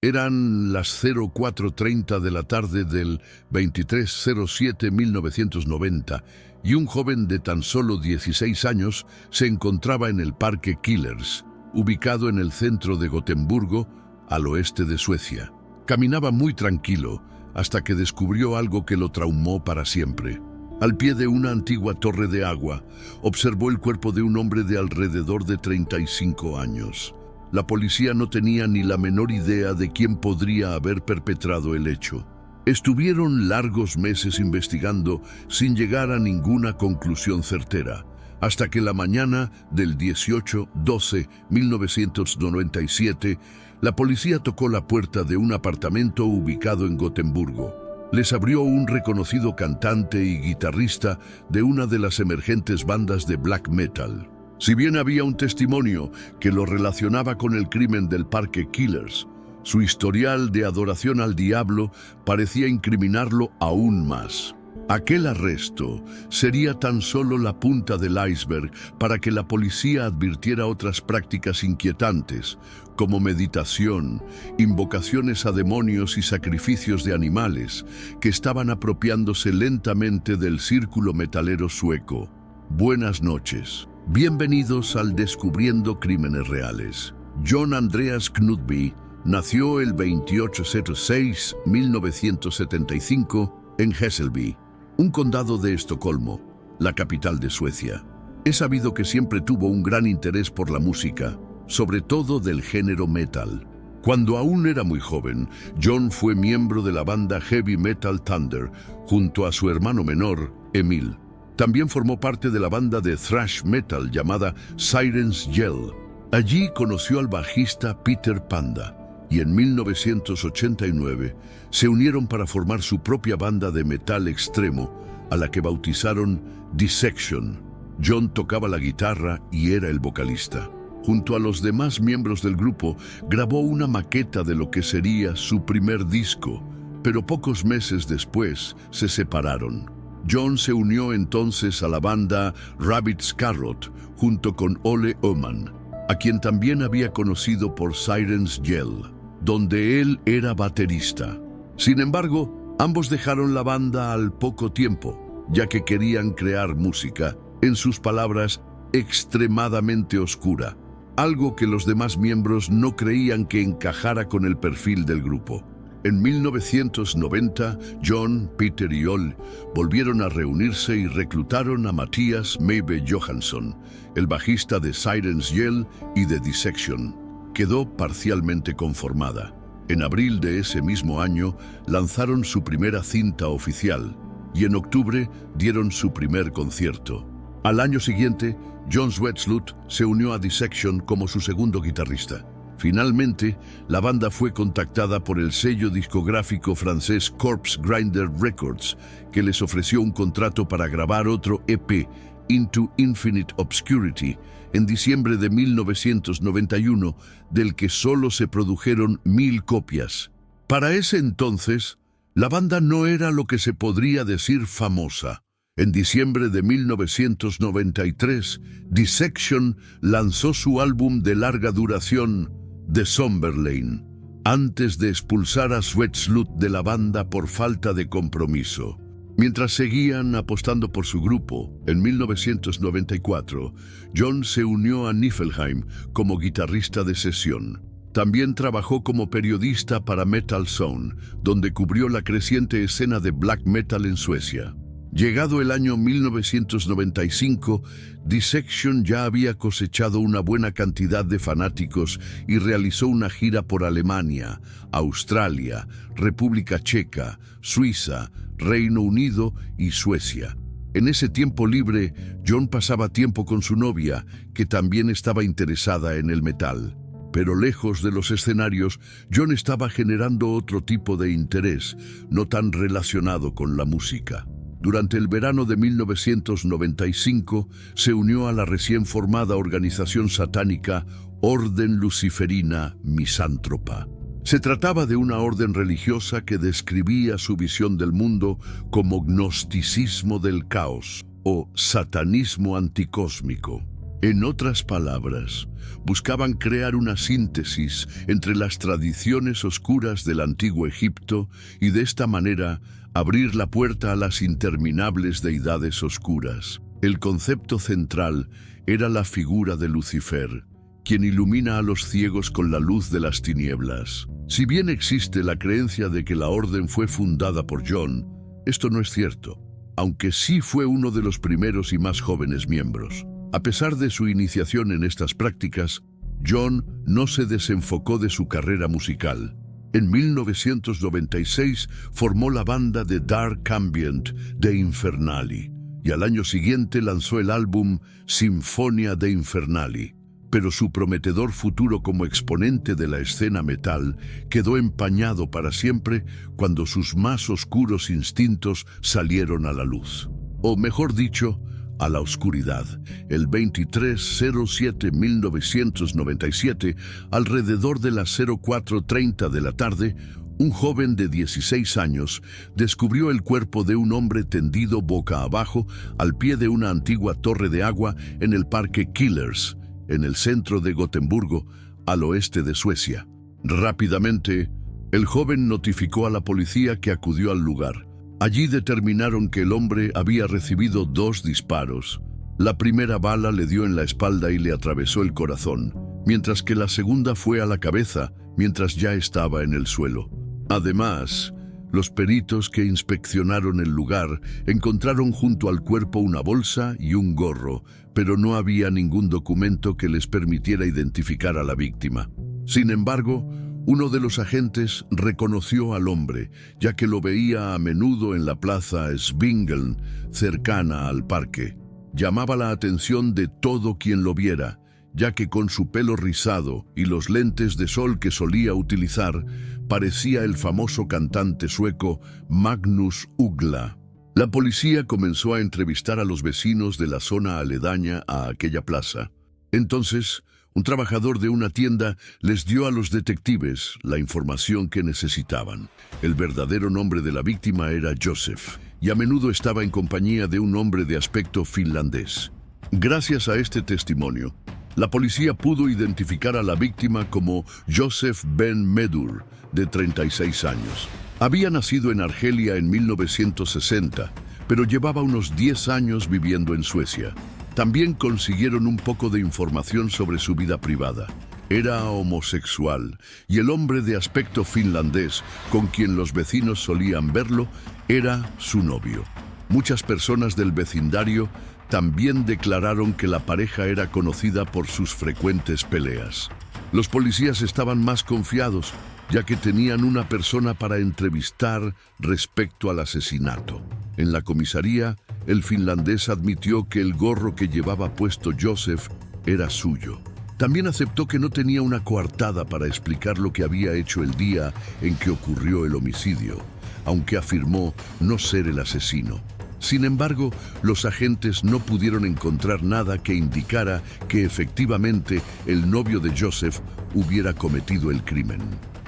Eran las 04:30 de la tarde del 23/07/1990 y un joven de tan solo 16 años se encontraba en el Parque Killers, ubicado en el centro de Gotemburgo, al oeste de Suecia. Caminaba muy tranquilo hasta que descubrió algo que lo traumó para siempre. Al pie de una antigua torre de agua, observó el cuerpo de un hombre de alrededor de 35 años. La policía no tenía ni la menor idea de quién podría haber perpetrado el hecho. Estuvieron largos meses investigando sin llegar a ninguna conclusión certera, hasta que la mañana del 18/12/1997, la policía tocó la puerta de un apartamento ubicado en Gotemburgo. Les abrió un reconocido cantante y guitarrista de una de las emergentes bandas de black metal. Si bien había un testimonio que lo relacionaba con el crimen del Parque Killers, su historial de adoración al diablo parecía incriminarlo aún más. Aquel arresto sería tan solo la punta del iceberg para que la policía advirtiera otras prácticas inquietantes, como meditación, invocaciones a demonios y sacrificios de animales, que estaban apropiándose lentamente del círculo metalero sueco. Buenas noches. Bienvenidos al Descubriendo Crímenes Reales. John Andreas Knutby nació el 28/06/1975 en Hässelby, un condado de Estocolmo, la capital de Suecia. Es sabido que siempre tuvo un gran interés por la música, sobre todo del género metal. Cuando aún era muy joven, John fue miembro de la banda Heavy Metal Thunder, junto a su hermano menor, Emil. También formó parte de la banda de thrash metal llamada Siren's Yell. Allí conoció al bajista Peter Panda y en 1989 se unieron para formar su propia banda de metal extremo, a la que bautizaron Dissection. John tocaba la guitarra y era el vocalista. Junto a los demás miembros del grupo, grabó una maqueta de lo que sería su primer disco, pero pocos meses después se separaron. John se unió entonces a la banda Rabbit's Carrot junto con Ole Öhman, a quien también había conocido por Siren's Yell, donde él era baterista. Sin embargo, ambos dejaron la banda al poco tiempo, ya que querían crear música, en sus palabras, extremadamente oscura, algo que los demás miembros no creían que encajara con el perfil del grupo. En 1990, John, Peter y Ole volvieron a reunirse y reclutaron a Mattias Maybe Johansson, el bajista de Siren's Yell y de Dissection. Quedó parcialmente conformada. En abril de ese mismo año lanzaron su primera cinta oficial y en octubre dieron su primer concierto. Al año siguiente, John Swetslut se unió a Dissection como su segundo guitarrista. Finalmente, la banda fue contactada por el sello discográfico francés Corpse Grinder Records, que les ofreció un contrato para grabar otro EP, Into Infinite Obscurity, en diciembre de 1991, del que solo se produjeron 1000 copias. Para ese entonces, la banda no era lo que se podría decir famosa. En diciembre de 1993, Dissection lanzó su álbum de larga duración, The Somberlane, antes de expulsar a Swetslut de la banda por falta de compromiso. Mientras seguían apostando por su grupo, en 1994, John se unió a Niflheim como guitarrista de sesión. También trabajó como periodista para Metal Zone, donde cubrió la creciente escena de black metal en Suecia. Llegado el año 1995, Dissection ya había cosechado una buena cantidad de fanáticos y realizó una gira por Alemania, Australia, República Checa, Suiza, Reino Unido y Suecia. En ese tiempo libre, John pasaba tiempo con su novia, que también estaba interesada en el metal. Pero lejos de los escenarios, John estaba generando otro tipo de interés, no tan relacionado con la música. Durante el verano de 1995 se unió a la recién formada organización satánica Orden Luciferina Misántropa. Se trataba de una orden religiosa que describía su visión del mundo como gnosticismo del caos o satanismo anticósmico. En otras palabras, buscaban crear una síntesis entre las tradiciones oscuras del antiguo Egipto y de esta manera abrir la puerta a las interminables deidades oscuras. El concepto central era la figura de Lucifer, quien ilumina a los ciegos con la luz de las tinieblas. Si bien existe la creencia de que la orden fue fundada por John, esto no es cierto, aunque sí fue uno de los primeros y más jóvenes miembros. A pesar de su iniciación en estas prácticas, John no se desenfocó de su carrera musical. En 1996 formó la banda de Dark Ambient de Infernali y al año siguiente lanzó el álbum Sinfonia de Infernali. Pero su prometedor futuro como exponente de la escena metal quedó empañado para siempre cuando sus más oscuros instintos salieron a la luz. O mejor dicho, a la oscuridad. El 23/07/1997, alrededor de las 04:30 de la tarde, un joven de 16 años descubrió el cuerpo de un hombre tendido boca abajo al pie de una antigua torre de agua en el parque Killers, en el centro de Gotemburgo, al oeste de Suecia. Rápidamente, el joven notificó a la policía que acudió al lugar. Allí determinaron que el hombre había recibido 2 disparos. La primera bala le dio en la espalda y le atravesó el corazón, mientras que la segunda fue a la cabeza, mientras ya estaba en el suelo. Además, los peritos que inspeccionaron el lugar encontraron junto al cuerpo una bolsa y un gorro, pero no había ningún documento que les permitiera identificar a la víctima. Sin embargo, uno de los agentes reconoció al hombre, ya que lo veía a menudo en la plaza Svingeln, cercana al parque. Llamaba la atención de todo quien lo viera, ya que con su pelo rizado y los lentes de sol que solía utilizar, parecía el famoso cantante sueco Magnus Uggla. La policía comenzó a entrevistar a los vecinos de la zona aledaña a aquella plaza. Entonces, un trabajador de una tienda les dio a los detectives la información que necesitaban. El verdadero nombre de la víctima era Joseph, y a menudo estaba en compañía de un hombre de aspecto finlandés. Gracias a este testimonio, la policía pudo identificar a la víctima como Joseph Ben Medur, de 36 años. Había nacido en Argelia en 1960, pero llevaba unos 10 años viviendo en Suecia. También consiguieron un poco de información sobre su vida privada. Era homosexual, y el hombre de aspecto finlandés, con quien los vecinos solían verlo, era su novio. Muchas personas del vecindario también declararon que la pareja era conocida por sus frecuentes peleas. Los policías estaban más confiados, ya que tenían una persona para entrevistar respecto al asesinato. En la comisaría, el finlandés admitió que el gorro que llevaba puesto Joseph era suyo. También aceptó que no tenía una coartada para explicar lo que había hecho el día en que ocurrió el homicidio, aunque afirmó no ser el asesino. Sin embargo, los agentes no pudieron encontrar nada que indicara que efectivamente el novio de Joseph hubiera cometido el crimen.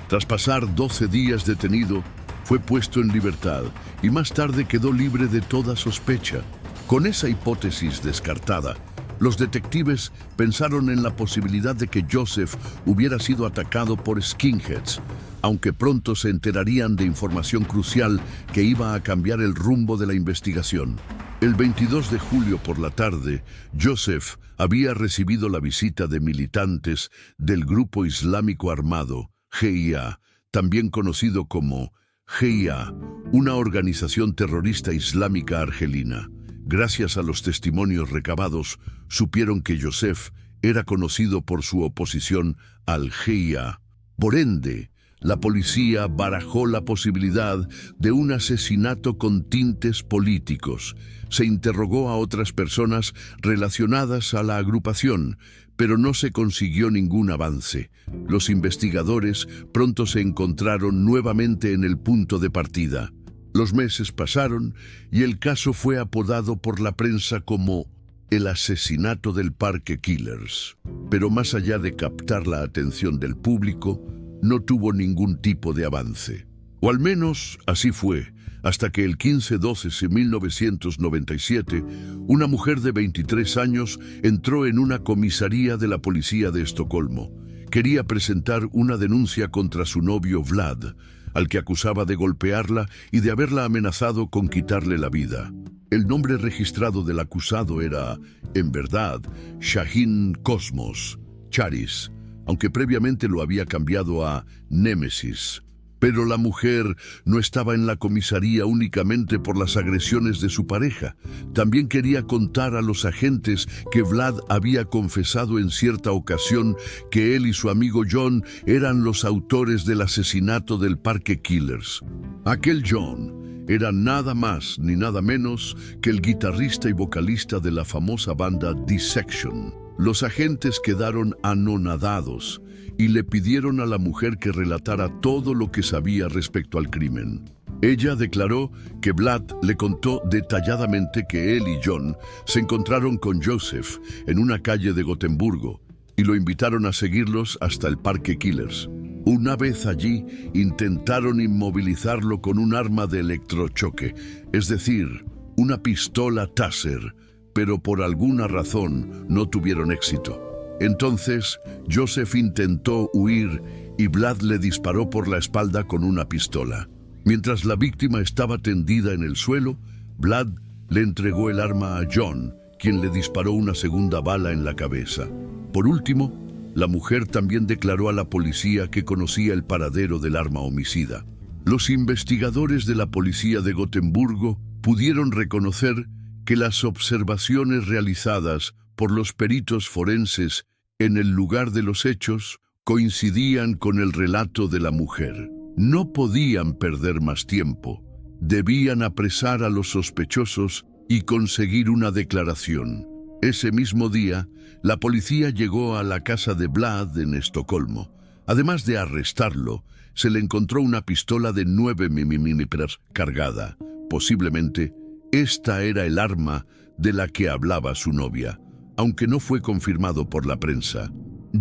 Tras pasar 12 días detenido, fue puesto en libertad y más tarde quedó libre de toda sospecha. Con esa hipótesis descartada, los detectives pensaron en la posibilidad de que Joseph hubiera sido atacado por skinheads, aunque pronto se enterarían de información crucial que iba a cambiar el rumbo de la investigación. El 22 de julio por la tarde, Joseph había recibido la visita de militantes del grupo islámico armado, GIA, también conocido como GIA, una organización terrorista islámica argelina. Gracias a los testimonios recabados, supieron que Joseph era conocido por su oposición al GIA. Por ende, la policía barajó la posibilidad de un asesinato con tintes políticos. Se interrogó a otras personas relacionadas a la agrupación, pero no se consiguió ningún avance. Los investigadores pronto se encontraron nuevamente en el punto de partida. Los meses pasaron y el caso fue apodado por la prensa como el asesinato del Parque Killers. Pero más allá de captar la atención del público, no tuvo ningún tipo de avance. O al menos así fue, hasta que el 15-12 de 1997, una mujer de 23 años entró en una comisaría de la policía de Estocolmo. Quería presentar una denuncia contra su novio Vlad, al que acusaba de golpearla y de haberla amenazado con quitarle la vida. El nombre registrado del acusado era, en verdad, Shahin Cosmos Charis, aunque previamente lo había cambiado a Némesis. Pero la mujer no estaba en la comisaría únicamente por las agresiones de su pareja. También quería contar a los agentes que Vlad había confesado en cierta ocasión que él y su amigo John eran los autores del asesinato del Parque Killers. Aquel John era nada más ni nada menos que el guitarrista y vocalista de la famosa banda Dissection. Los agentes quedaron anonadados y le pidieron a la mujer que relatara todo lo que sabía respecto al crimen. Ella declaró que Vlad le contó detalladamente que él y John se encontraron con Joseph en una calle de Gotemburgo y lo invitaron a seguirlos hasta el Parque Killers. Una vez allí, intentaron inmovilizarlo con un arma de electrochoque, es decir, una pistola Taser, pero por alguna razón no tuvieron éxito. Entonces, Joseph intentó huir y Vlad le disparó por la espalda con una pistola. Mientras la víctima estaba tendida en el suelo, Vlad le entregó el arma a John, quien le disparó una segunda bala en la cabeza. Por último, la mujer también declaró a la policía que conocía el paradero del arma homicida. Los investigadores de la policía de Gotemburgo pudieron reconocer que las observaciones realizadas por los peritos forenses en el lugar de los hechos coincidían con el relato de la mujer. No podían perder más tiempo. Debían apresar a los sospechosos y conseguir una declaración. Ese mismo día, la policía llegó a la casa de Vlad en Estocolmo. Además de arrestarlo, se le encontró una pistola de 9 milímetros cargada. Posiblemente, esta era el arma de la que hablaba su novia, aunque no fue confirmado por la prensa.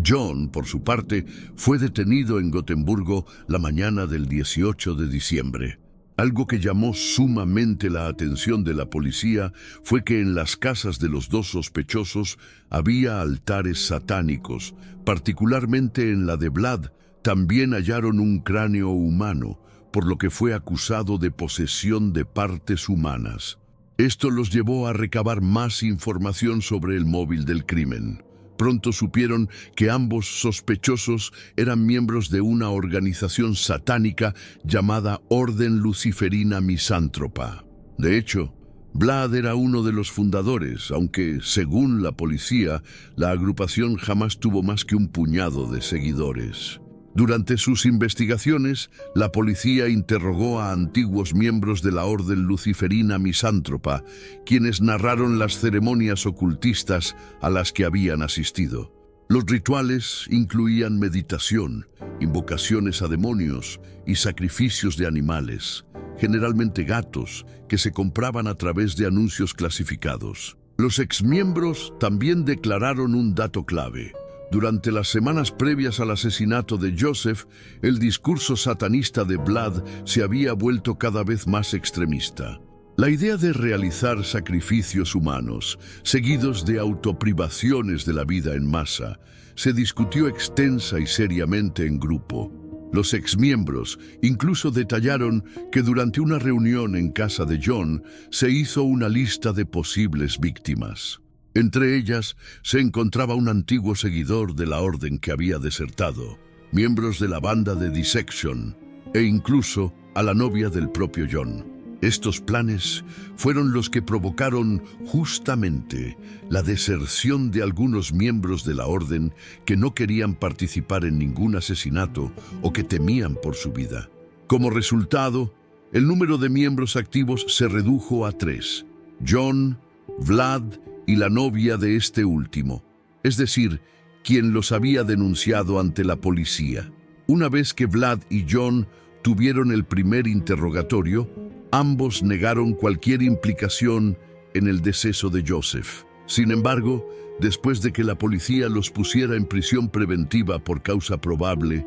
John, por su parte, fue detenido en Gotemburgo la mañana del 18 de diciembre. Algo que llamó sumamente la atención de la policía fue que en las casas de los dos sospechosos había altares satánicos. Particularmente en la de Vlad, también hallaron un cráneo humano, por lo que fue acusado de posesión de partes humanas. Esto los llevó a recabar más información sobre el móvil del crimen. Pronto supieron que ambos sospechosos eran miembros de una organización satánica llamada Orden Luciferina Misántropa. De hecho, Vlad era uno de los fundadores, aunque, según la policía, la agrupación jamás tuvo más que un puñado de seguidores. Durante sus investigaciones, la policía interrogó a antiguos miembros de la Orden Luciferina Misántropa, quienes narraron las ceremonias ocultistas a las que habían asistido. Los rituales incluían meditación, invocaciones a demonios y sacrificios de animales, generalmente gatos, que se compraban a través de anuncios clasificados. Los exmiembros también declararon un dato clave. Durante las semanas previas al asesinato de Joseph, el discurso satanista de Vlad se había vuelto cada vez más extremista. La idea de realizar sacrificios humanos, seguidos de autoprivaciones de la vida en masa, se discutió extensa y seriamente en grupo. Los exmiembros incluso detallaron que durante una reunión en casa de John se hizo una lista de posibles víctimas. Entre ellas se encontraba un antiguo seguidor de la orden que había desertado, miembros de la banda de Dissection e incluso a la novia del propio John. Estos planes fueron los que provocaron justamente la deserción de algunos miembros de la orden que no querían participar en ningún asesinato o que temían por su vida. Como resultado, el número de miembros activos se redujo a 3: John, Vlad y la novia de este último, es decir, quien los había denunciado ante la policía. Una vez que Vlad y John tuvieron el primer interrogatorio, ambos negaron cualquier implicación en el deceso de Joseph. Sin embargo, después de que la policía los pusiera en prisión preventiva por causa probable,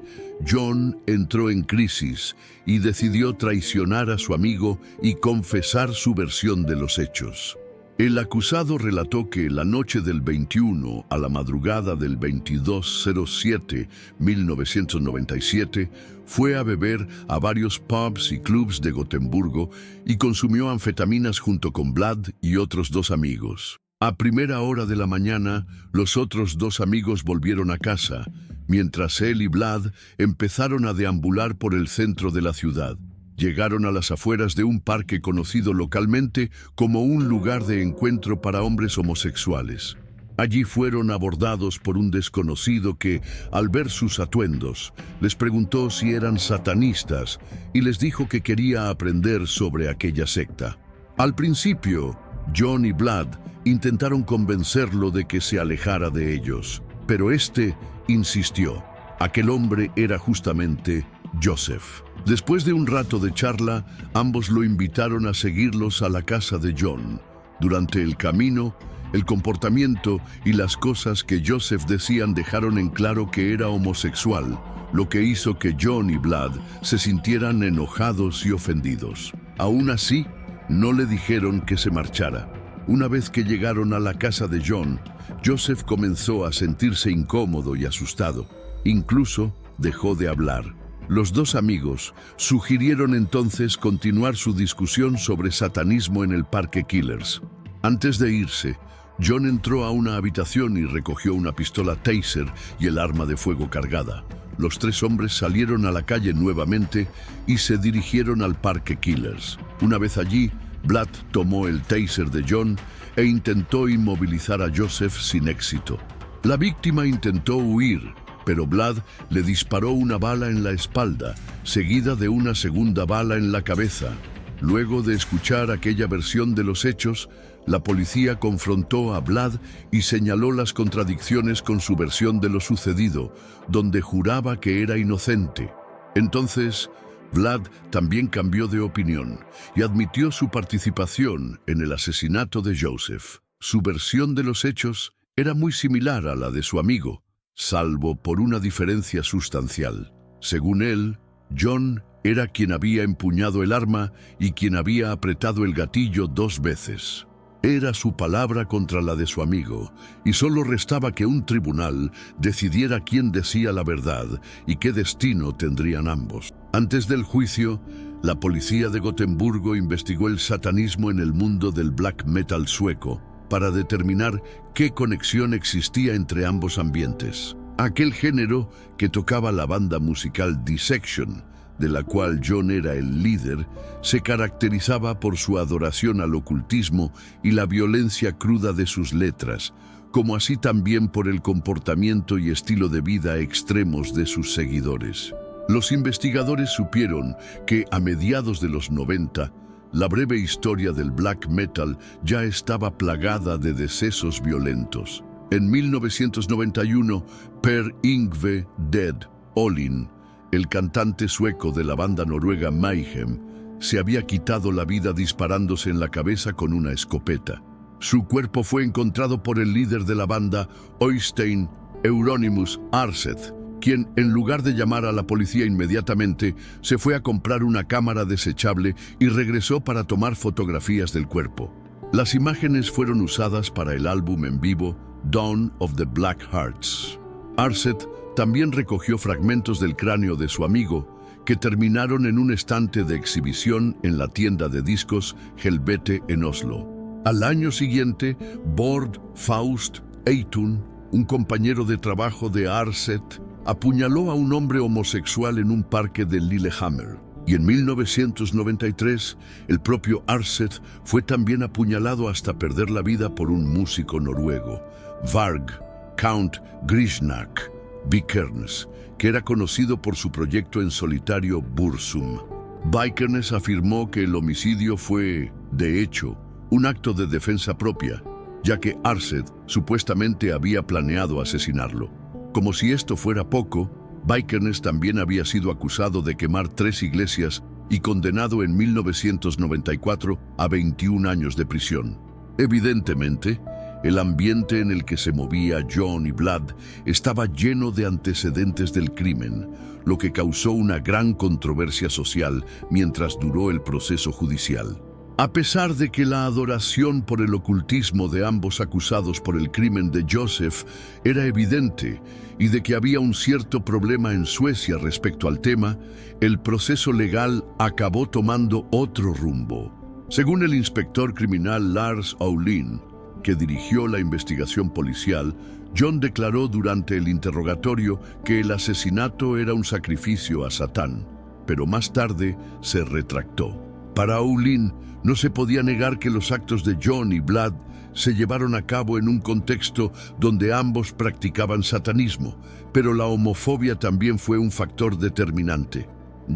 John entró en crisis y decidió traicionar a su amigo y confesar su versión de los hechos. El acusado relató que la noche del 21 a la madrugada del 22/07/1997 fue a beber a varios pubs y clubs de Gotemburgo y consumió anfetaminas junto con Vlad y otros 2 amigos. A primera hora de la mañana, los otros 2 amigos volvieron a casa, mientras él y Vlad empezaron a deambular por el centro de la ciudad. Llegaron a las afueras de un parque conocido localmente como un lugar de encuentro para hombres homosexuales. Allí fueron abordados por un desconocido que, al ver sus atuendos, les preguntó si eran satanistas y les dijo que quería aprender sobre aquella secta. Al principio, John y Vlad intentaron convencerlo de que se alejara de ellos, pero este insistió. Aquel hombre era justamente Joseph. Después de un rato de charla, ambos lo invitaron a seguirlos a la casa de John. Durante el camino, el comportamiento y las cosas que Joseph decían dejaron en claro que era homosexual, lo que hizo que John y Vlad se sintieran enojados y ofendidos. Aún así, no le dijeron que se marchara. Una vez que llegaron a la casa de John, Joseph comenzó a sentirse incómodo y asustado. Incluso dejó de hablar. Los 2 amigos sugirieron entonces continuar su discusión sobre satanismo en el Parque Killers. Antes de irse, John entró a una habitación y recogió una pistola Taser y el arma de fuego cargada. Los 3 hombres salieron a la calle nuevamente y se dirigieron al Parque Killers. Una vez allí, Vlad tomó el Taser de John e intentó inmovilizar a Joseph sin éxito. La víctima intentó huir, pero Vlad le disparó una bala en la espalda, seguida de una segunda bala en la cabeza. Luego de escuchar aquella versión de los hechos, la policía confrontó a Vlad y señaló las contradicciones con su versión de lo sucedido, donde juraba que era inocente. Entonces, Vlad también cambió de opinión y admitió su participación en el asesinato de Joseph. Su versión de los hechos era muy similar a la de su amigo, salvo por una diferencia sustancial. Según él, John era quien había empuñado el arma y quien había apretado el gatillo 2 veces. Era su palabra contra la de su amigo, y solo restaba que un tribunal decidiera quién decía la verdad y qué destino tendrían ambos. Antes del juicio, la policía de Gotemburgo investigó el satanismo en el mundo del black metal sueco para determinar qué conexión existía entre ambos ambientes. Aquel género que tocaba la banda musical Dissection, de la cual John era el líder, se caracterizaba por su adoración al ocultismo y la violencia cruda de sus letras, como así también por el comportamiento y estilo de vida extremos de sus seguidores. Los investigadores supieron que a mediados de los 90, la breve historia del black metal ya estaba plagada de decesos violentos. En 1991, Per Yngve Dead Olin, el cantante sueco de la banda noruega Mayhem, se había quitado la vida disparándose en la cabeza con una escopeta. Su cuerpo fue encontrado por el líder de la banda, Øystein Euronymous Arseth, quien, en lugar de llamar a la policía inmediatamente, se fue a comprar una cámara desechable y regresó para tomar fotografías del cuerpo. Las imágenes fueron usadas para el álbum en vivo Dawn of the Black Hearts. Arseth también recogió fragmentos del cráneo de su amigo, que terminaron en un estante de exhibición en la tienda de discos Helvete en Oslo. Al año siguiente, Bård Faust Eitun, un compañero de trabajo de Arseth, apuñaló a un hombre homosexual en un parque de Lillehammer. Y en 1993, el propio Arseth fue también apuñalado hasta perder la vida por un músico noruego, Varg Count Grishnak Vikernes, que era conocido por su proyecto en solitario Bursum. Vikernes afirmó que el homicidio fue, de hecho, un acto de defensa propia, ya que Arseth supuestamente había planeado asesinarlo. Como si esto fuera poco, Vikernes también había sido acusado de quemar 3 iglesias y condenado en 1994 a 21 años de prisión. Evidentemente, El ambiente en el que se movía John y Vlad estaba lleno de antecedentes del crimen, lo que causó una gran controversia social mientras duró el proceso judicial. A pesar de que la adoración por el ocultismo de ambos acusados por el crimen de Joseph era evidente y de que había un cierto problema en Suecia respecto al tema, el proceso legal acabó tomando otro rumbo. Según el inspector criminal Lars Aulin, que dirigió la investigación policial, John declaró durante el interrogatorio que el asesinato era un sacrificio a Satán, pero más tarde se retractó. Para Aulin, no se podía negar que los actos de John y Vlad se llevaron a cabo en un contexto donde ambos practicaban satanismo, pero la homofobia también fue un factor determinante.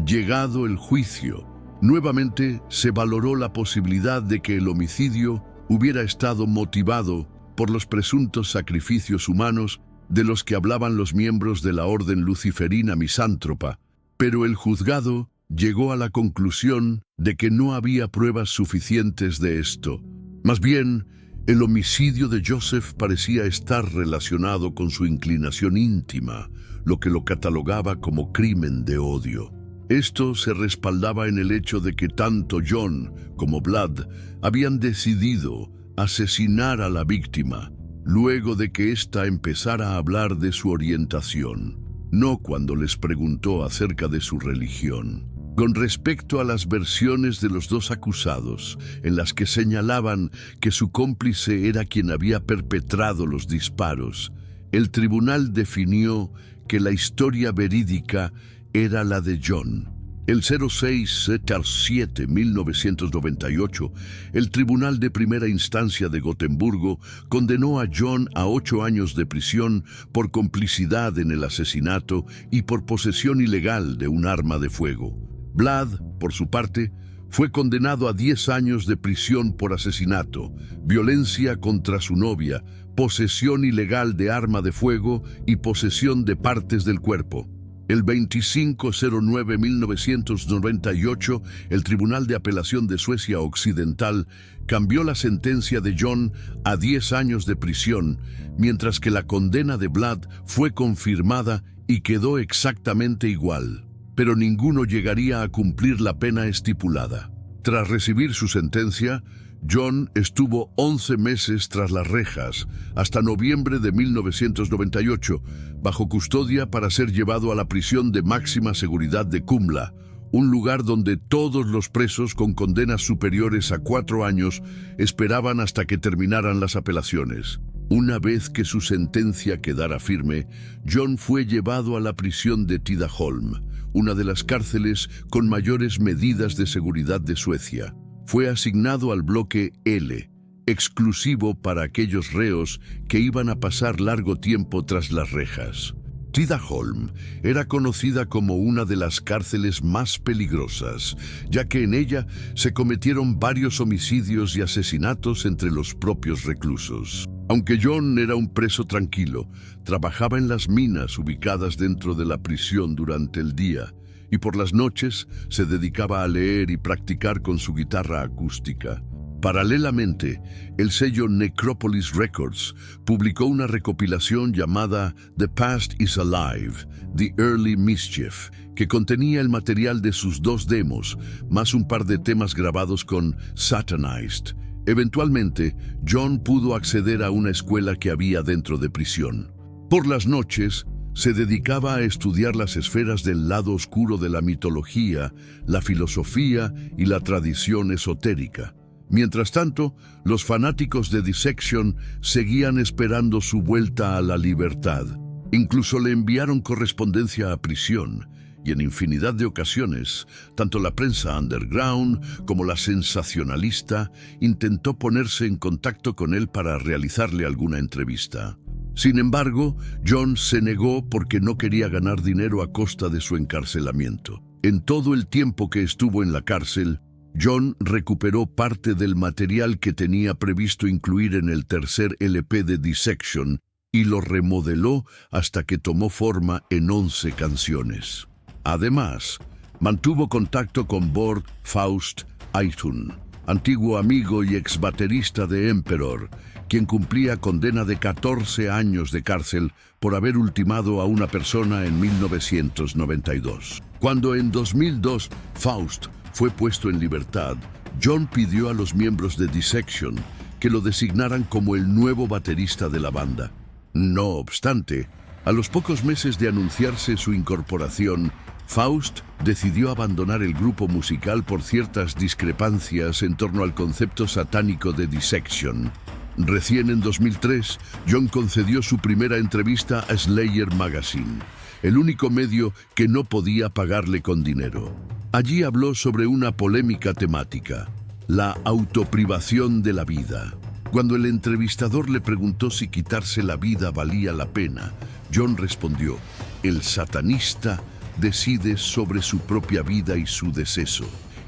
Llegado el juicio, nuevamente se valoró la posibilidad de que el homicidio hubiera estado motivado por los presuntos sacrificios humanos de los que hablaban los miembros de la orden luciferina misántropa, pero el juzgado llegó a la conclusión de que no había pruebas suficientes de esto. Más bien, el homicidio de Joseph parecía estar relacionado con su inclinación íntima, lo que lo catalogaba como crimen de odio. Esto se respaldaba en el hecho de que tanto John como Vlad habían decidido asesinar a la víctima luego de que ésta empezara a hablar de su orientación, no cuando les preguntó acerca de su religión. Con respecto a las versiones de los dos acusados, en las que señalaban que su cómplice era quien había perpetrado los disparos, el tribunal definió que la historia verídica era la de John. El 06-7-1998, el Tribunal de Primera Instancia de Gotemburgo condenó a John a 8 años de prisión por complicidad en el asesinato y por posesión ilegal de un arma de fuego. Vlad, por su parte, fue condenado a 10 años de prisión por asesinato, violencia contra su novia, posesión ilegal de arma de fuego y posesión de partes del cuerpo. El 25/09/1998, el Tribunal de Apelación de Suecia Occidental cambió la sentencia de John a 10 años de prisión, mientras que la condena de Vlad fue confirmada y quedó exactamente igual. Pero ninguno llegaría a cumplir la pena estipulada. Tras recibir su sentencia, John estuvo 11 meses tras las rejas, hasta noviembre de 1998, bajo custodia para ser llevado a la prisión de máxima seguridad de Kumla, un lugar donde todos los presos con condenas superiores a 4 años esperaban hasta que terminaran las apelaciones. Una vez que su sentencia quedara firme, John fue llevado a la prisión de Tidaholm, una de las cárceles con mayores medidas de seguridad de Suecia. Fue asignado al bloque L, exclusivo para aquellos reos que iban a pasar largo tiempo tras las rejas. Tidaholm era conocida como una de las cárceles más peligrosas, ya que en ella se cometieron varios homicidios y asesinatos entre los propios reclusos. Aunque John era un preso tranquilo, trabajaba en las minas ubicadas dentro de la prisión durante el día, y por las noches se dedicaba a leer y practicar con su guitarra acústica. Paralelamente, el sello Necropolis Records publicó una recopilación llamada The Past is Alive, The Early Mischief, que contenía el material de sus 2 demos, más un par de temas grabados con Satanized. Eventualmente, John pudo acceder a una escuela que había dentro de prisión. Por las noches, se dedicaba a estudiar las esferas del lado oscuro de la mitología, la filosofía y la tradición esotérica. Mientras tanto, los fanáticos de Dissection seguían esperando su vuelta a la libertad. Incluso le enviaron correspondencia a prisión, y en infinidad de ocasiones, tanto la prensa underground como la sensacionalista intentó ponerse en contacto con él para realizarle alguna entrevista. Sin embargo, John se negó porque no quería ganar dinero a costa de su encarcelamiento. En todo el tiempo que estuvo en la cárcel, John recuperó parte del material que tenía previsto incluir en el tercer LP de Dissection y lo remodeló hasta que tomó forma en 11 canciones. Además, mantuvo contacto con Bård Faust Eitun, antiguo amigo y ex baterista de Emperor, quien cumplía condena de 14 años de cárcel por haber ultimado a una persona en 1992. Cuando en 2002 Faust fue puesto en libertad, John pidió a los miembros de Dissection que lo designaran como el nuevo baterista de la banda. No obstante, a los pocos meses de anunciarse su incorporación, Faust decidió abandonar el grupo musical por ciertas discrepancias en torno al concepto satánico de Dissection. Recién en 2003, John concedió su primera entrevista a Slayer Magazine, el único medio que no podía pagarle con dinero. Allí habló sobre una polémica temática: la autoprivación de la vida. Cuando el entrevistador le preguntó si quitarse la vida valía la pena, John respondió: el satanista decide sobre su propia vida y su deceso,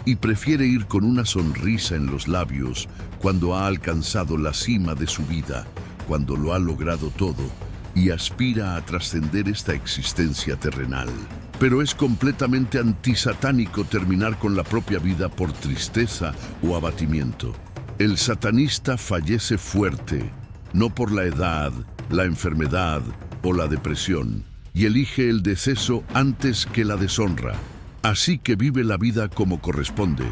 y prefiere ir con una sonrisa en los labios cuando ha alcanzado la cima de su vida, cuando lo ha logrado todo, y aspira a trascender esta existencia terrenal. Pero es completamente antisatánico terminar con la propia vida por tristeza o abatimiento. El satanista fallece fuerte, no por la edad, la enfermedad o la depresión, y elige el deceso antes que la deshonra. Así que vive la vida como corresponde,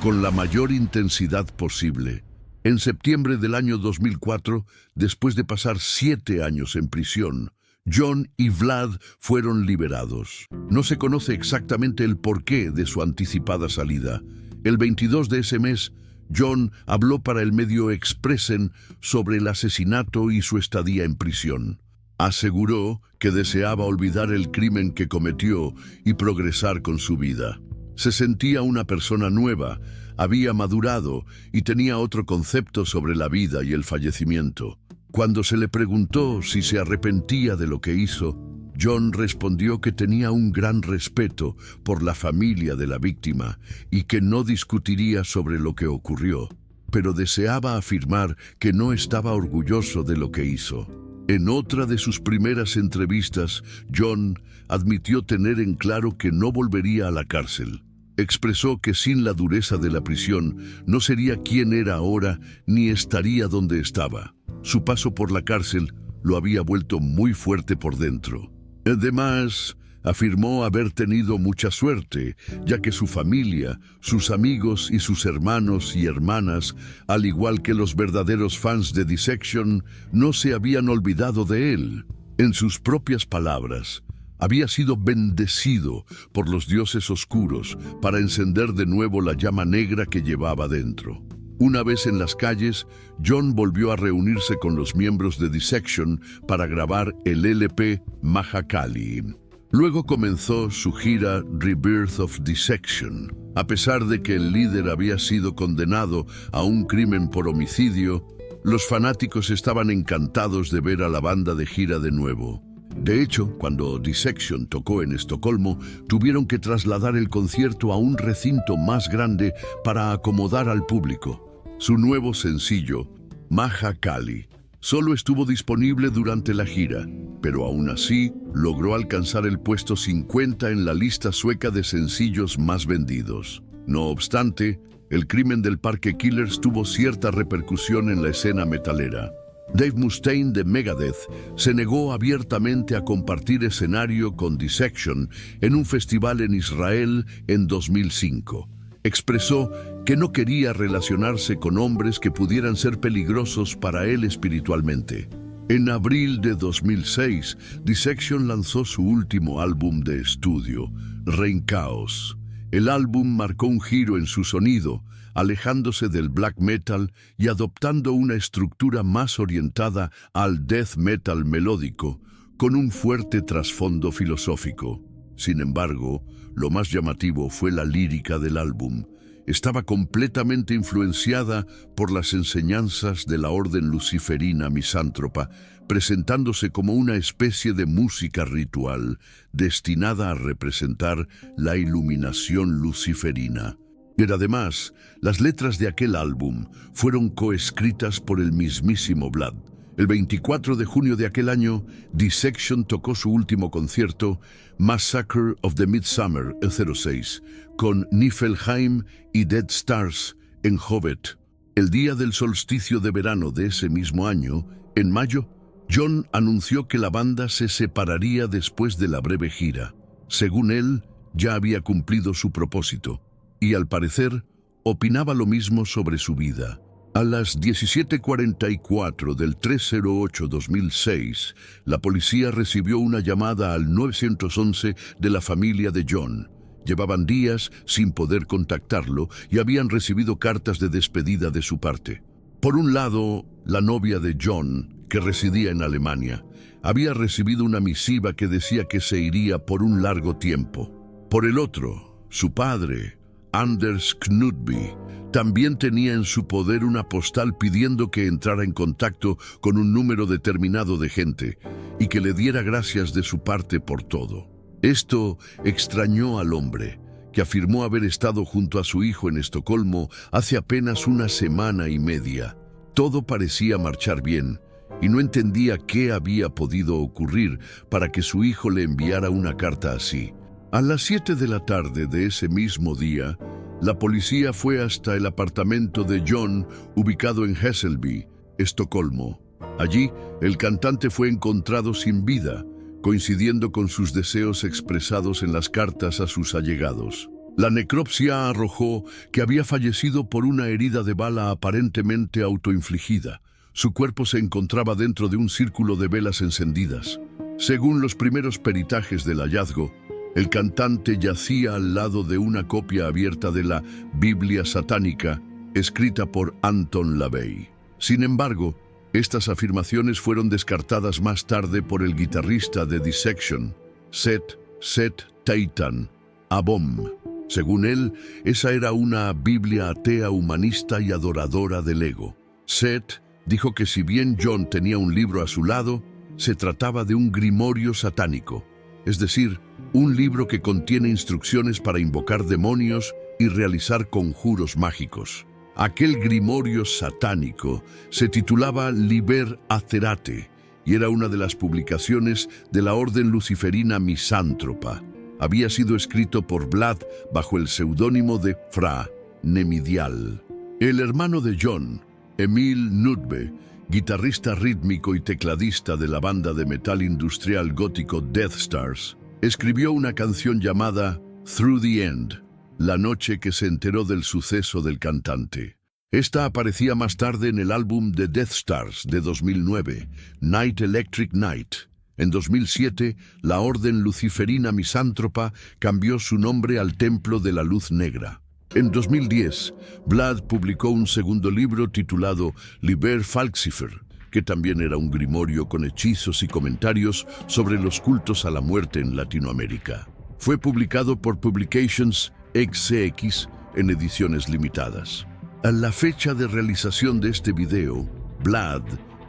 con la mayor intensidad posible. En septiembre del año 2004, después de pasar 7 años en prisión, John y Vlad fueron liberados. No se conoce exactamente el porqué de su anticipada salida. El 22 de ese mes, John habló para el medio Expressen sobre el asesinato y su estadía en prisión. Aseguró que deseaba olvidar el crimen que cometió y progresar con su vida. Se sentía una persona nueva, había madurado y tenía otro concepto sobre la vida y el fallecimiento. Cuando se le preguntó si se arrepentía de lo que hizo, John respondió que tenía un gran respeto por la familia de la víctima y que no discutiría sobre lo que ocurrió, pero deseaba afirmar que no estaba orgulloso de lo que hizo. En otra de sus primeras entrevistas, John admitió tener en claro que no volvería a la cárcel. Expresó que sin la dureza de la prisión no sería quien era ahora ni estaría donde estaba. Su paso por la cárcel lo había vuelto muy fuerte por dentro. Además, afirmó haber tenido mucha suerte, ya que su familia, sus amigos y sus hermanos y hermanas, al igual que los verdaderos fans de Dissection, no se habían olvidado de él. En sus propias palabras, había sido bendecido por los dioses oscuros para encender de nuevo la llama negra que llevaba dentro. Una vez en las calles, John volvió a reunirse con los miembros de Dissection para grabar el LP Mahakali. Luego comenzó su gira Rebirth of Dissection. A pesar de que el líder había sido condenado a un crimen por homicidio, los fanáticos estaban encantados de ver a la banda de gira de nuevo. De hecho, cuando Dissection tocó en Estocolmo, tuvieron que trasladar el concierto a un recinto más grande para acomodar al público. Su nuevo sencillo, Mahakali, solo estuvo disponible durante la gira, pero aún así logró alcanzar el puesto 50 en la lista sueca de sencillos más vendidos. No obstante, el crimen del Parque Killers tuvo cierta repercusión en la escena metalera. Dave Mustaine de Megadeth se negó abiertamente a compartir escenario con Dissection en un festival en Israel en 2005. Expresó que no quería relacionarse con hombres que pudieran ser peligrosos para él espiritualmente. En abril de 2006, Dissection lanzó su último álbum de estudio, Reign Chaos. El álbum marcó un giro en su sonido, alejándose del black metal y adoptando una estructura más orientada al death metal melódico, con un fuerte trasfondo filosófico. Sin embargo, lo más llamativo fue la lírica del álbum. Estaba completamente influenciada por las enseñanzas de la orden luciferina misántropa, presentándose como una especie de música ritual destinada a representar la iluminación luciferina. Pero además, las letras de aquel álbum fueron coescritas por el mismísimo Vlad. El 24 de junio de aquel año, Dissection tocó su último concierto, Massacre of the Midsummer, el 06, con Niflheim y Dead Stars en Hovet. El día del solsticio de verano de ese mismo año, en mayo, John anunció que la banda se separaría después de la breve gira. Según él, ya había cumplido su propósito, y al parecer, opinaba lo mismo sobre su vida. A las 17:44 del 3/08/2006, la policía recibió una llamada al 911 de la familia de John. Llevaban días sin poder contactarlo y habían recibido cartas de despedida de su parte. Por un lado, la novia de John, que residía en Alemania, había recibido una misiva que decía que se iría por un largo tiempo. Por el otro, su padre, Anders Knudby, también tenía en su poder una postal pidiendo que entrara en contacto con un número determinado de gente y que le diera gracias de su parte por todo. Esto extrañó al hombre, que afirmó haber estado junto a su hijo en Estocolmo hace apenas una semana y media. Todo parecía marchar bien, y no entendía qué había podido ocurrir para que su hijo le enviara una carta así. A las 7 de la tarde de ese mismo día, la policía fue hasta el apartamento de John, ubicado en Hässelby, Estocolmo. Allí, el cantante fue encontrado sin vida, coincidiendo con sus deseos expresados en las cartas a sus allegados. La necropsia arrojó que había fallecido por una herida de bala aparentemente autoinfligida. Su cuerpo se encontraba dentro de un círculo de velas encendidas. Según los primeros peritajes del hallazgo, el cantante yacía al lado de una copia abierta de la Biblia satánica, escrita por Anton LaVey. Sin embargo, estas afirmaciones fueron descartadas más tarde por el guitarrista de Dissection, Seth Teitan Abom. Según él, esa era una Biblia atea, humanista y adoradora del ego. Seth dijo que si bien John tenía un libro a su lado, se trataba de un grimorio satánico, es decir, un libro que contiene instrucciones para invocar demonios y realizar conjuros mágicos. Aquel grimorio satánico se titulaba Liber Acerate y era una de las publicaciones de la orden luciferina misántropa. Había sido escrito por Vlad bajo el seudónimo de Fra Nemidial. El hermano de John, Emil Knudby, guitarrista rítmico y tecladista de la banda de metal industrial gótico Death Stars, escribió una canción llamada Through the End, la noche que se enteró del suceso del cantante. Esta aparecía más tarde en el álbum de Death Stars de 2009, Night Electric Night. En 2007, la orden luciferina misántropa cambió su nombre al Templo de la Luz Negra. En 2010, Vlad publicó un segundo libro titulado Liber Falcifer, que también era un grimorio con hechizos y comentarios sobre los cultos a la muerte en Latinoamérica. Fue publicado por Publications XCX en ediciones limitadas. A la fecha de realización de este video, Vlad,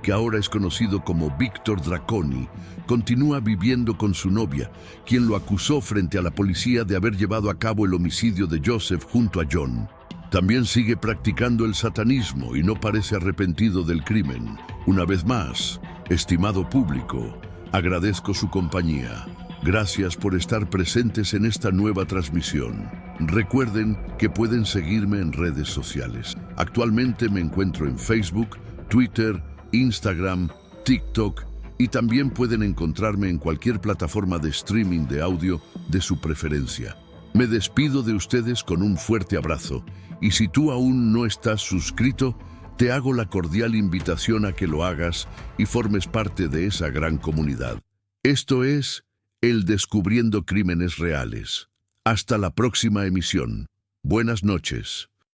que ahora es conocido como Víctor Draconi, continúa viviendo con su novia, quien lo acusó frente a la policía de haber llevado a cabo el homicidio de Joseph junto a John. También sigue practicando el satanismo y no parece arrepentido del crimen. Una vez más, estimado público, agradezco su compañía. Gracias por estar presentes en esta nueva transmisión. Recuerden que pueden seguirme en redes sociales. Actualmente me encuentro en Facebook, Twitter, Instagram, TikTok y también pueden encontrarme en cualquier plataforma de streaming de audio de su preferencia. Me despido de ustedes con un fuerte abrazo y si tú aún no estás suscrito, te hago la cordial invitación a que lo hagas y formes parte de esa gran comunidad. Esto es el Descubriendo Crímenes Reales. Hasta la próxima emisión. Buenas noches.